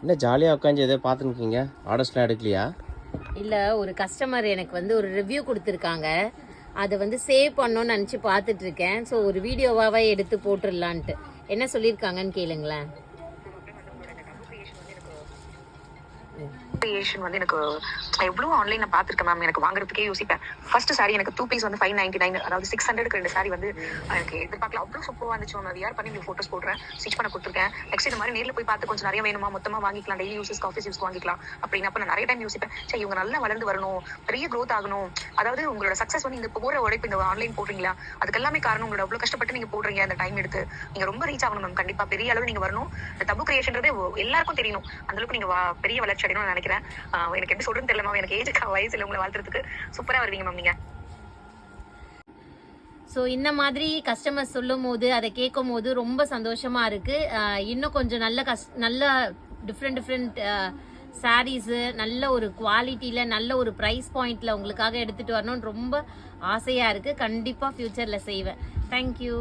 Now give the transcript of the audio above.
என்ன ஜாலியாக உட்காந்து எதோ பார்த்துருக்கீங்க? ஆர்டர்ஸ்லாம் எடுக்கலையா? இல்லை, ஒரு கஸ்டமர் எனக்கு வந்து ஒரு ரிவ்யூ கொடுத்துருக்காங்க. அதை வந்து சேவ் பண்ணணும்னு நினச்சி பார்த்துட்ருக்கேன். ஸோ ஒரு வீடியோவாகவே எடுத்து போட்டுடலான்ட்டு. என்ன சொல்லியிருக்காங்கன்னு கேளுங்களேன். கிரியேஷன் வந்து எனக்கு எவ்வளோ ஆன்லைனில் பார்த்துருக்கேன் மேம். எனக்கு வாங்குறதுக்கே யோசிப்பேன். ஃபர்ஸ்ட் சாரி எனக்கு 2 பீஸ் வந்து 599, அதாவது 600க்கு 2 சாரி வந்து எனக்கு எதிர்பார்க்கல. அவ்வளோ சூப்பராக வந்துச்சு மேம். வியர் பண்ணி உங்களுக்கு ஃபோட்டோஸ் போடுறேன், ஸ்டிச் பண்ண கொடுத்துருக்கேன். நெக்ஸ்ட் இந்த மாதிரி நேரில் போய் பார்த்து கொஞ்சம் நிறைய வேணுமா மொத்தமாக வாங்கிக்கலாம், டெய்லி யூஸஸ்க்கு ஆஃபீஸ் யூஸ்க்கு வாங்கிக்கலாம் அப்படின்னு. அப்போ நான் நிறைய டைம் யோசிப்பேன், சரி இவங்க நல்லா வளர்ந்து வரணும், பெரிய க்ரோத் ஆகணும். அதாவது உங்களோட சக்ஸஸ் வந்து இந்த போகிற உழைப்பு, இந்த ஆன்லைன் போடுறீங்களா, அதுக்கு எல்லாமே காரணம் உங்களோட அவ்வளோ கஷ்டப்பட்டு நீங்கள் போடுறீங்க. அந்த டைம் எடுத்து நீங்கள் ரொம்ப ரீச் ஆகணும் மேம். கண்டிப்பாக பெரிய அளவு நீங்கள் வரணும். இந்த தபு கிரியேஷன்றது எல்லாருக்கும் தெரியணும். அந்தளவுக்கு நீங்கள் பெரிய வளர்ச்சி அடையணும்னு நினைக்கிறேன். எனக்கு எப்படி சொல்றேன்னு தெரியல மேம். எனக்கு ஏஜுக்கு வயசு இல்லை உங்களை வாழ்த்துறதுக்கு. சூப்பரா வருவீங்க மேம் நீங்க. ஸோ இந்த மாதிரி கஸ்டமர் சொல்லும் போது, அதை கேட்கும் போது ரொம்ப சந்தோஷமா இருக்கு. இன்னும் கொஞ்சம் நல்ல டிஃப்ரெண்ட் சாரீஸு நல்ல ஒரு குவாலிட்டியில் நல்ல ஒரு ப்ரைஸ் பாயிண்ட்ல உங்களுக்காக எடுத்துட்டு வரணும்னு ரொம்ப ஆசையா இருக்கு. கண்டிப்பாக ஃபியூச்சரில் செய்வேன். தேங்க்யூ.